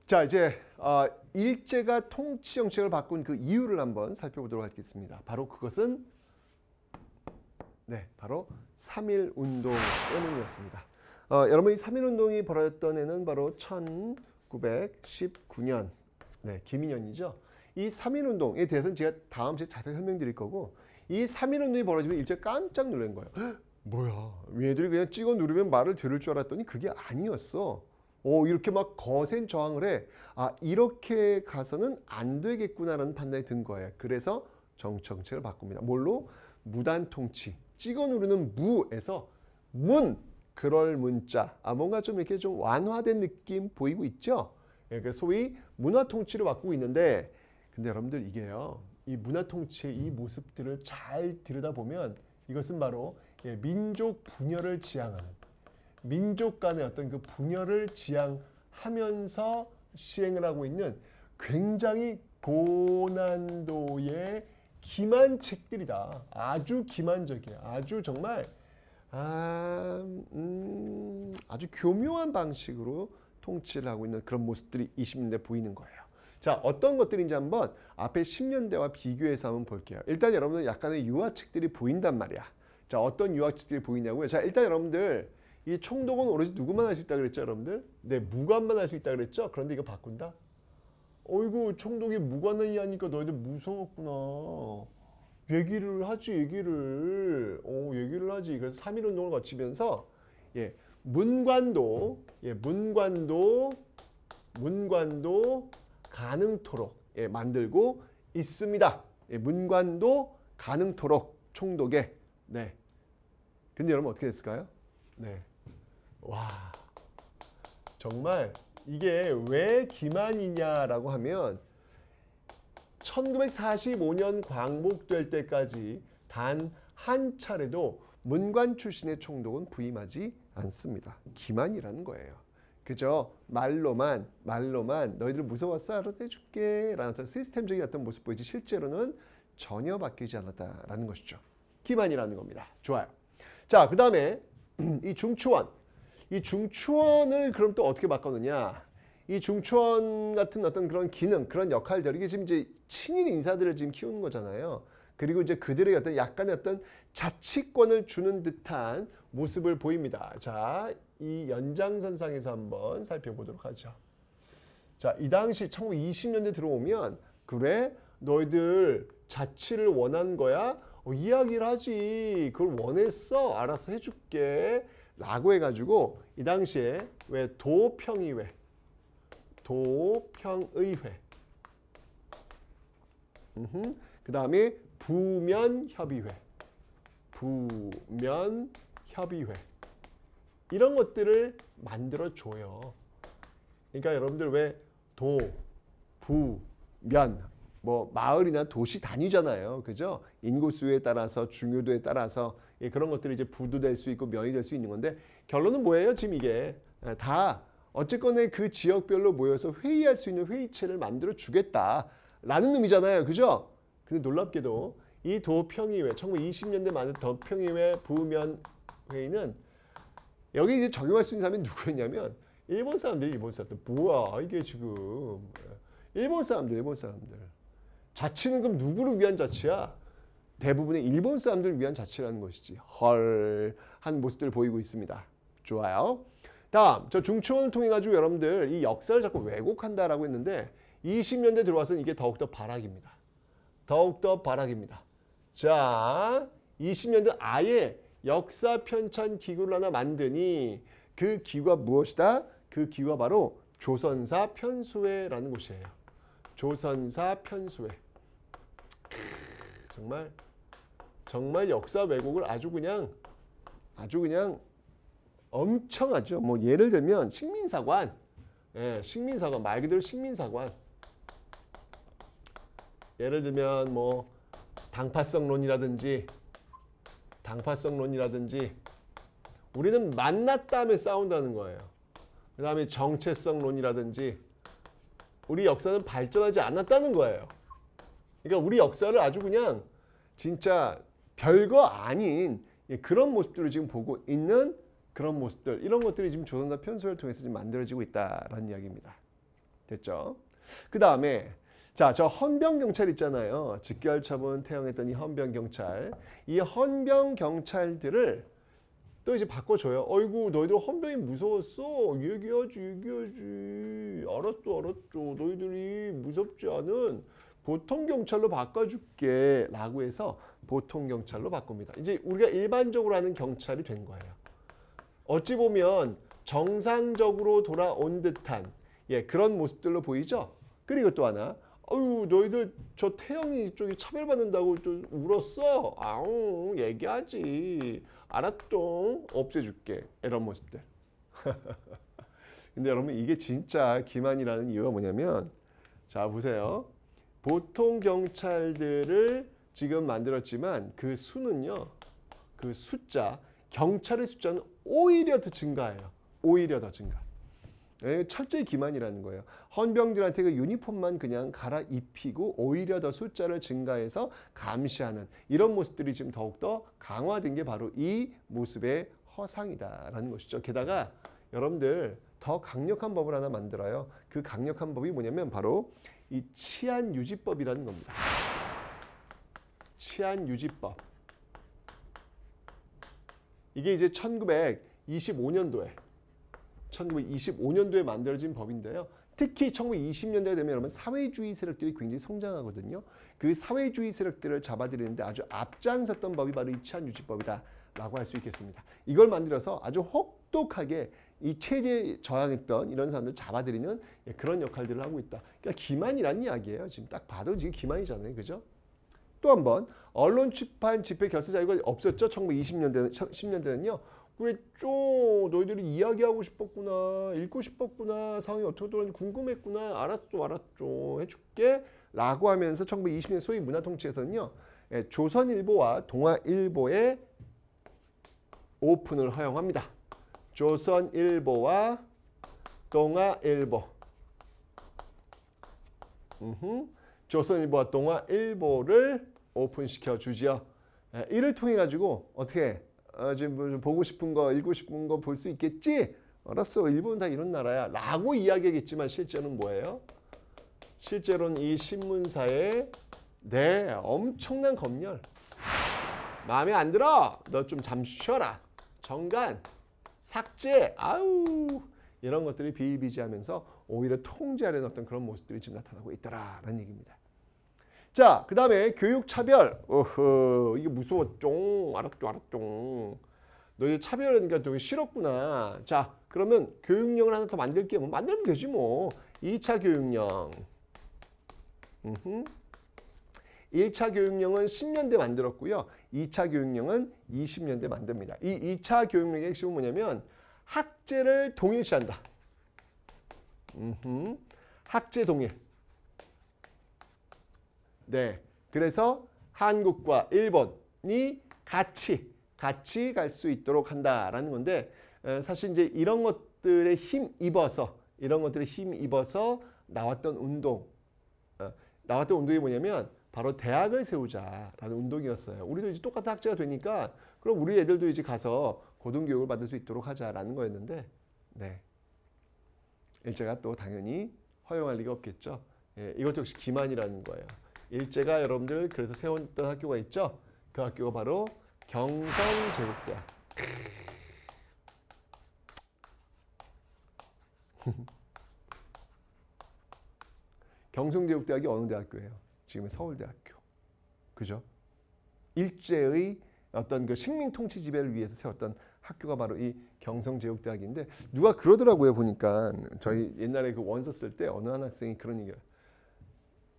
자, 이제 일제가 통치 정책을 바꾼 그 이유를 한번 살펴보도록 하겠습니다. 바로 그것은 바로 3.1 운동 때문이었습니다. 여러분, 이 3.1 운동이 벌어졌던 해는 바로 1919년, 기민년이죠. 이 3.1 운동에 대해서는 제가 다음 주에 자세히 설명드릴 거고, 이 3.1 운동이 벌어지면 일제 깜짝 놀란 거예요. 뭐야, 얘들이 그냥 찍어 누르면 말을 들을 줄 알았더니 그게 아니었어. 이렇게 막 거센 저항을 해. 이렇게 가서는 안 되겠구나라는 판단이 든 거예요. 그래서 정책을 바꿉니다. 뭘로? 무단 통치. 찍어 누르는 무에서 문, 그럴 문자. 뭔가 좀 이렇게 좀 완화된 느낌 보이고 있죠? 그래서 소위 문화 통치를 바꾸고 있는데, 근데 여러분들 이게요, 이 문화 통치의 이 모습들을 잘 들여다보면 이것은 바로 민족 분열을 지향하는, 민족 간의 어떤 그 분열을 지향하면서 시행을 하고 있는 굉장히 고난도의 기만책들이다. 아주 기만적이에요. 아주 정말 아주 교묘한 방식으로 통치를 하고 있는 그런 모습들이 20년대 보이는 거예요. 자, 어떤 것들인지 한번 앞에 10년대와 비교해서 한번 볼게요. 일단 여러분들 약간의 유화책들이 보인단 말이야. 자, 어떤 유화책들이 보이냐고요? 자, 일단 여러분들 이 총독은 오로지 누구만 할 수 있다 그랬죠, 여러분들? 무관만 할 수 있다 그랬죠? 그런데 이거 바꾼다? 어이구, 총독이 무관을 하니까 너희들 무서웠구나. 얘기를 하지. 그래서 3.1 운동을 거치면서 문관도 가능토록 만들고 있습니다. 문관도 가능토록 총독에. 근데 여러분 어떻게 됐을까요? 와, 정말 이게 왜 기만이냐라고 하면 1945년 광복될 때까지 단 한 차례도 문관 출신의 총독은 부임하지 않습니다. 기만이라는 거예요. 그저 말로만 너희들 무서웠어? 알아서 해줄게 라는 어떤 시스템적인 어떤 모습 보이지 실제로는 전혀 바뀌지 않았다라는 것이죠. 기만이라는 겁니다. 좋아요. 자, 그 다음에 이 중추원을 그럼 또 어떻게 바꿨느냐? 이 중추원 같은 어떤 그런 기능, 그런 역할들, 이게 지금 이제 친일 인사들을 지금 키우는 거잖아요. 그리고 이제 그들의 어떤 약간의 어떤 자치권을 주는 듯한 모습을 보입니다. 자, 이 연장선상에서 한번 살펴보도록 하죠. 자, 이 당시 1920년대 들어오면 그래? 너희들 자치를 원한 거야? 이야기를 하지. 그걸 원했어? 알아서 해줄게. 라고 해가지고 이 당시에 왜 도평의회 그 다음에 부면협의회 이런 것들을 만들어줘요. 그러니까 여러분들 왜 도, 부, 면 뭐 마을이나 도시 단위잖아요. 그죠? 인구수에 따라서 중요도에 따라서 그런 것들이 이제 부도 될 수 있고 면이 될 수 있는 건데 결론은 뭐예요? 지금 이게 다 어쨌거나 그 지역별로 모여서 회의할 수 있는 회의체를 만들어 주겠다라는 의미잖아요. 그죠? 근데 놀랍게도 이 도평의회 1920년대 만든 도평의회 부면회의는 여기 이제 적용할 수 있는 사람이 누구였냐면 일본 사람들. 뭐야 이게 지금 일본 사람들. 자치는 그럼 누구를 위한 자치야? 대부분의 일본 사람들을 위한 자치라는 것이지. 한 모습들을 보이고 있습니다. 좋아요. 다음, 저 중추원을 통해 가지고 여러분들 이 역사를 자꾸 왜곡한다라고 했는데 20년대 들어와서는 이게 더욱더 발악입니다. 자, 20년대 아예 역사 편찬 기구를 하나 만드니 그 기구가 무엇이다? 그 기구가 바로 조선사 편수회라는 곳이에요. 조선사 편수회. 정말 역사 왜곡을 아주 그냥 엄청 하죠. 뭐 예를 들면 식민사관. 식민사관 말 그대로 식민사관. 예를 들면 뭐 당파성론이라든지 우리는 만났다 하면 싸운다는 거예요. 그 다음에 정체성론이라든지 우리 역사는 발전하지 않았다는 거예요. 그러니까 우리 역사를 아주 그냥 진짜 별거 아닌 그런 모습들을 지금 보고 있는 그런 모습들, 이런 것들이 지금 조선사 편수를 통해서 지금 만들어지고 있다라는 이야기입니다. 됐죠? 그 다음에 자, 저 헌병 경찰 있잖아요. 직결 처분 태형했던 이 헌병 경찰. 이 헌병 경찰들을 또 이제 바꿔줘요. 어이구, 너희들 헌병이 무서웠어. 얘기하지. 알았죠. 너희들이 무섭지 않은 보통 경찰로 바꿔줄게 라고 해서 보통 경찰로 바꿉니다. 이제 우리가 일반적으로 하는 경찰이 된 거예요. 어찌 보면 정상적으로 돌아온 듯한 그런 모습들로 보이죠. 그리고 또 하나, 어유 너희들 저 태영이 쪽이 차별받는다고 좀 울었어. 아우 얘기하지. 알았죠. 없애줄게. 이런 모습들. 근데 여러분 이게 진짜 기만이라는 이유가 뭐냐면, 자 보세요. 보통 경찰들을 지금 만들었지만 그 수는요, 그 숫자, 경찰의 숫자는 오히려 더 증가해요. 오히려 더 증가. 철저히 기만이라는 거예요. 헌병들한테 그 유니폼만 그냥 갈아입히고 오히려 더 숫자를 증가해서 감시하는 이런 모습들이 지금 더욱더 강화된 게 바로 이 모습의 허상이다라는 것이죠. 게다가 여러분들 더 강력한 법을 하나 만들어요. 그 강력한 법이 뭐냐면 바로 이 치안유지법이라는 겁니다. 치안유지법. 이게 이제 1925년도에 만들어진 법인데요. 특히 1920년대가 되면 여러분 사회주의 세력들이 굉장히 성장하거든요. 그 사회주의 세력들을 잡아들이는데 아주 앞장섰던 법이 바로 이 치안유지법이다 라고 할 수 있겠습니다. 이걸 만들어서 아주 혹독하게 이 체제에 저항했던 이런 사람들 잡아들이는 그런 역할들을 하고 있다. 그러니까 기만이라는 이야기예요. 지금 딱 봐도 지금 기만이잖아요. 그죠? 또 한 번 언론 출판 집회 결사 자유가 없었죠. 1920년대는요. 그랬죠. 너희들이 이야기하고 싶었구나. 읽고 싶었구나. 상황이 어떻게 돌아가는지 궁금했구나. 알았죠. 해줄게. 라고 하면서 1920년 소위 문화통치에서는요. 조선일보와 동아일보의 오픈을 허용합니다. 조선일보와 동아일보. 조선일보와 동아일보를 오픈시켜 주지요. 이를 통해 가지고 어떻게 지금 보고 싶은 거, 읽고 싶은 거 볼 수 있겠지? 알았어. 일본은 다 이런 나라야. 라고 이야기하겠지만 실제로는 뭐예요? 실제로는 이 신문사의 엄청난 검열. 마음에 안 들어? 너 좀 잠시 쉬어라. 정간, 삭제, 아우 이런 것들이 비일비재하면서 오히려 통제하려는 어떤 그런 모습들이 지금 나타나고 있더라라는 얘기입니다. 자, 그 다음에 교육차별. 이게 무서웠죠. 알았죠. 너희 차별하니까 되게 싫었구나. 자, 그러면 교육령을 하나 더 만들게. 뭐 만들면 되지 뭐. 2차 교육령. 1차 교육령은 10년대 만들었고요. 2차 교육령은 20년대 만듭니다. 이 2차 교육령의 핵심은 뭐냐면 학제를 동일시한다. 학제 동일. 네, 그래서 한국과 일본이 같이 갈 수 있도록 한다라는 건데, 사실 이제 이런 것들에 힘입어서 나왔던 운동이 뭐냐면 바로 대학을 세우자라는 운동이었어요. 우리도 이제 똑같은 학제가 되니까 그럼 우리 애들도 이제 가서 고등교육을 받을 수 있도록 하자라는 거였는데, 네, 일제가 또 당연히 허용할 리가 없겠죠. 이것도 역시 기만이라는 거예요. 일제가 여러분들 그래서 세웠던 학교가 있죠. 그 학교가 바로 경성제국대학. 경성제국대학이 어느 대학교예요? 지금의 서울대학교. 그죠? 일제의 어떤 그 식민 통치 지배를 위해서 세웠던 학교가 바로 이 경성제국대학인데, 누가 그러더라고요. 보니까 저희 옛날에 그 원서 쓸 때 어느 한 학생이 그런 얘기를,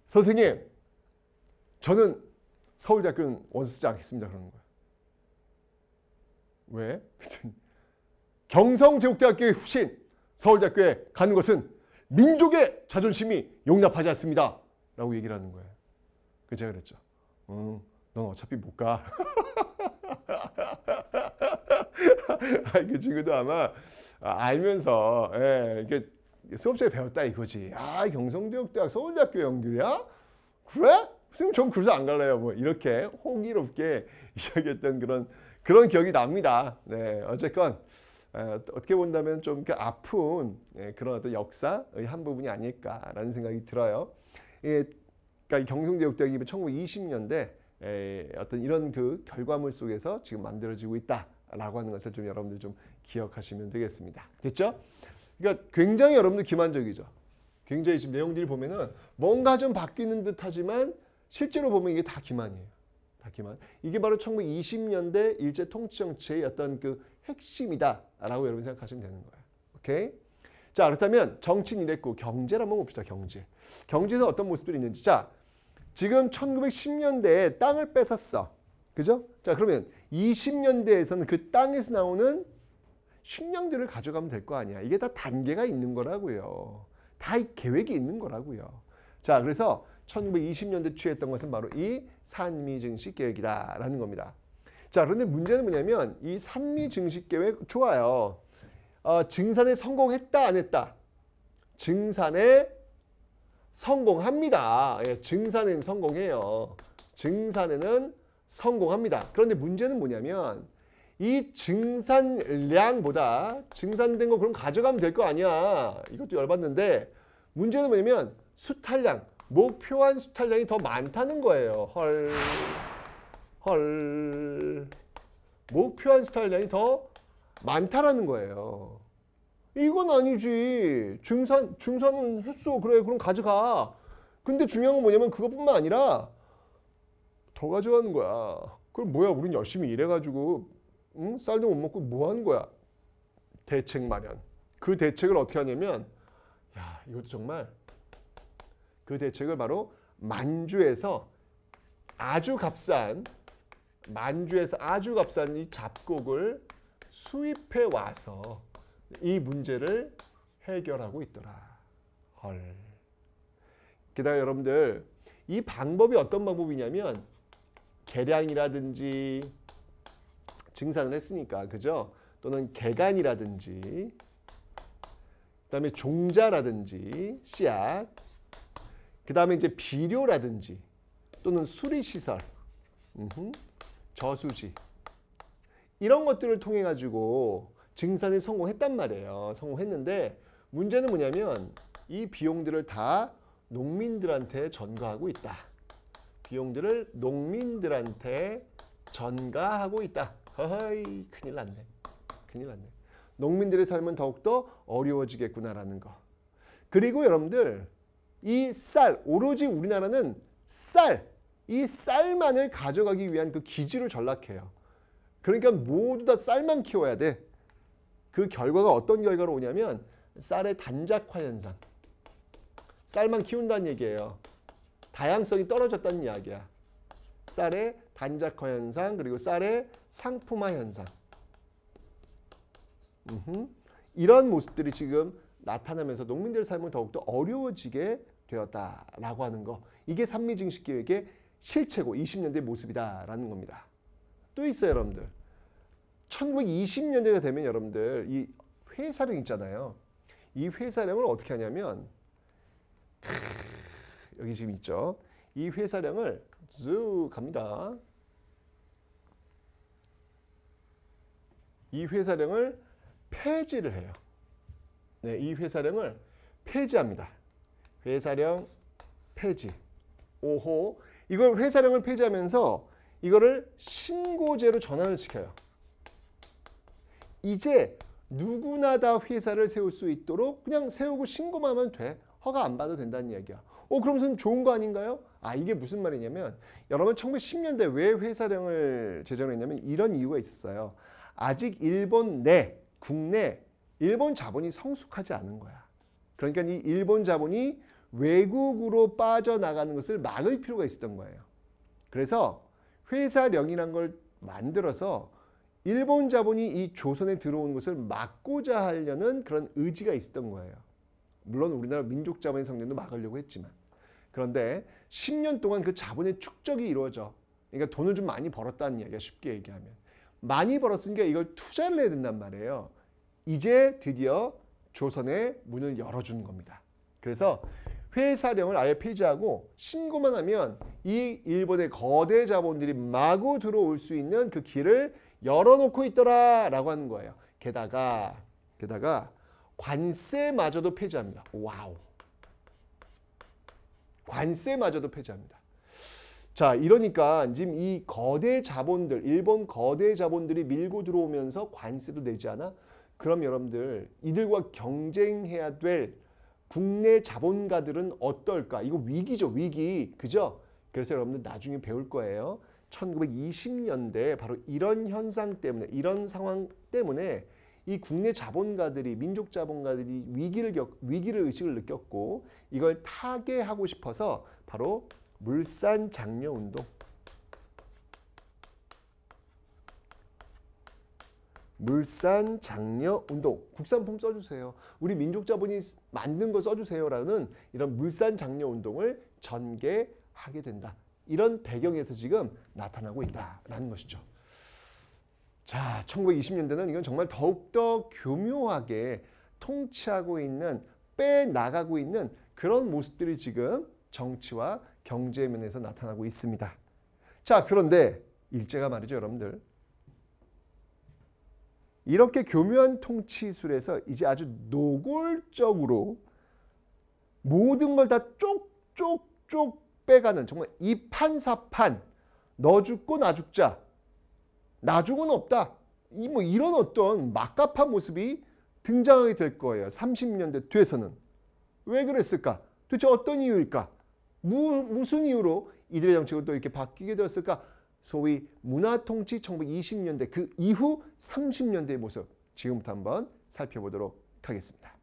선생님, 저는 서울대학교는 원서 쓰지 않겠습니다. 그러는 거예요. 왜? 경성제국대학교의 후신 서울대학교에 가는 것은 민족의 자존심이 용납하지 않습니다. 라고 얘기를 하는 거예요. 그래서 제가 그랬죠. 넌 어차피 못 가. 그 친구도 아마 알면서 이게 수업시간에 배웠다 이거지. 경성제국대학 서울대학교 연결이야? 그래? 선생님 전 그래서 안 갈래요. 뭐 이렇게 호기롭게 이야기했던 그런 기억이 납니다. 네, 어쨌건 어떻게 본다면 좀 이렇게 아픈 그런 어떤 역사의 한 부분이 아닐까라는 생각이 들어요. 그러니까 경성제국대학이 1920년대 어떤 이런 그 결과물 속에서 지금 만들어지고 있다라고 하는 것을 좀 여러분들 좀 기억하시면 되겠습니다. 됐죠? 그러니까 굉장히 여러분들 기만적이죠. 굉장히 지금 내용들이 보면은 뭔가 좀 바뀌는 듯하지만 실제로 보면 이게 다 기만이에요. 다 기만. 이게 바로 1920년대 일제 통치 정치의 어떤 그 핵심이다라고 여러분 생각하시면 되는 거예요. 오케이? 자, 그렇다면 정치는 이랬고 경제를 한번 봅시다. 경제. 경제에서 어떤 모습들이 있는지. 자, 지금 1910년대에 땅을 뺏었어. 그죠? 자, 그러면 20년대에서는 그 땅에서 나오는 식량들을 가져가면 될 거 아니야. 이게 다 단계가 있는 거라고요. 다 계획이 있는 거라고요. 자, 그래서 1920년대 취했던 것은 바로 이 산미증식 계획이다라는 겁니다. 자, 그런데 문제는 뭐냐면 이 산미증식 계획 좋아요. 증산에 성공했다 안 했다? 증산에 성공합니다. 예, 증산에는 성공해요. 증산에는 성공합니다. 그런데 문제는 뭐냐면 이 증산량보다 증산된 거 그럼 가져가면 될 거 아니야. 이것도 열받는데 문제는 뭐냐면 수탈량, 목표한 수탈량이 더 많다는 거예요. 목표한 수탈량이 더 많다라는 거예요. 이건 아니지. 증산은 했어. 그래, 그럼 가져가. 근데 중요한 건 뭐냐면 그것뿐만 아니라 더 가져가는 거야. 그럼 뭐야? 우린 열심히 일해가지고 쌀도 못 먹고 뭐 하는 거야? 대책 마련. 그 대책을 어떻게 하냐면 야, 이것도 정말 그 대책을 바로 만주에서 아주 값싼 이 잡곡을 수입해 와서 이 문제를 해결하고 있더라. 헐. 게다가 여러분들 이 방법이 어떤 방법이냐면 계량이라든지 증산을 했으니까 그죠? 또는 개간이라든지 그다음에 종자라든지 씨앗 그다음에 이제 비료라든지 또는 수리시설 저수지 이런 것들을 통해 가지고 증산에 성공했단 말이에요. 성공했는데 문제는 뭐냐면 이 비용들을 다 농민들한테 전가하고 있다. 비용들을 농민들한테 전가하고 있다. 허허이 큰일 났네. 큰일 났네. 농민들의 삶은 더욱더 어려워지겠구나라는 거. 그리고 여러분들 이 쌀, 오로지 우리나라는 이 쌀만을 가져가기 위한 그 기지를 전락해요. 그러니까 모두 다 쌀만 키워야 돼. 그 결과가 어떤 결과로 오냐면 쌀의 단작화 현상. 쌀만 키운다는 얘기예요. 다양성이 떨어졌다는 이야기야. 쌀의 단작화 현상 그리고 쌀의 상품화 현상. 이런 모습들이 지금 나타나면서 농민들의 삶은 더욱더 어려워지게 되었다라고 하는 거. 이게 산미증식 계획의 실체고 20년대 모습이다라는 겁니다. 또 있어요, 여러분들. 1920년대가 되면 여러분들 이 회사령 있잖아요. 이 회사령을 어떻게 하냐면 여기 지금 있죠. 이 회사령을 쭉 갑니다. 이 회사령을 폐지를 해요. 네, 이 회사령을 폐지합니다. 회사령 폐지. 오호. 이걸 회사령을 폐지하면서 이거를 신고제로 전환을 시켜요. 이제 누구나 다 회사를 세울 수 있도록 그냥 세우고 신고만 하면 돼. 허가 안 받아도 된다는 이야기야. 그럼 선생님 좋은 거 아닌가요? 이게 무슨 말이냐면 여러분 1910년대 왜 회사령을 제정했냐면 이런 이유가 있었어요. 아직 일본 내, 국내 일본 자본이 성숙하지 않은 거야. 그러니까 이 일본 자본이 외국으로 빠져나가는 것을 막을 필요가 있었던 거예요. 그래서 회사령이란 걸 만들어서 일본 자본이 이 조선에 들어오는 것을 막고자 하려는 그런 의지가 있었던 거예요. 물론 우리나라 민족 자본의 성장도 막으려고 했지만. 그런데 10년 동안 그 자본의 축적이 이루어져. 그러니까 돈을 좀 많이 벌었다는 이야기야. 쉽게 얘기하면. 많이 벌었으니까 이걸 투자를 해야 된단 말이에요. 이제 드디어 조선의 문을 열어주는 겁니다. 그래서 회사령을 아예 폐지하고 신고만 하면 이 일본의 거대 자본들이 마구 들어올 수 있는 그 길을 열어놓고 있더라라고 하는 거예요. 게다가 관세마저도 폐지합니다. 와우. 관세마저도 폐지합니다. 자, 이러니까 지금 이 거대 자본들, 일본 거대 자본들이 밀고 들어오면서 관세도 내지 않아? 그럼 여러분들 이들과 경쟁해야 될 국내 자본가들은 어떨까? 이거 위기죠, 위기. 그죠? 그래서 여러분들 나중에 배울 거예요. 1920년대 바로 이런 현상 때문에, 이런 상황 때문에 이 국내 자본가들이, 민족 자본가들이 위기를 의식을 느꼈고 이걸 타개하고 싶어서 바로 물산 장려 운동. 물산 장려 운동. 국산품 써주세요. 우리 민족 자본이 만든 거 써주세요라는 이런 물산 장려 운동을 전개하게 된다. 이런 배경에서 지금 나타나고 있다라는 것이죠. 자, 1920년대는 이건 정말 더욱더 교묘하게 통치하고 있는, 빼나가고 있는 그런 모습들이 지금 정치와 경제 면에서 나타나고 있습니다. 자, 그런데 일제가 말이죠, 여러분들. 이렇게 교묘한 통치술에서 이제 아주 노골적으로 모든 걸 다 쪽쪽쪽 빼가는, 정말 이판사판, 너 죽고 나 죽자, 나중은 없다, 뭐 이런 어떤 막갑한 모습이 등장하게 될 거예요. 30년대 뒤에서는. 왜 그랬을까? 도대체 어떤 이유일까? 무슨 이유로 이들의 정책은 또 이렇게 바뀌게 되었을까? 소위 문화통치 1920년대 그 이후 30년대의 모습, 지금부터 한번 살펴보도록 하겠습니다.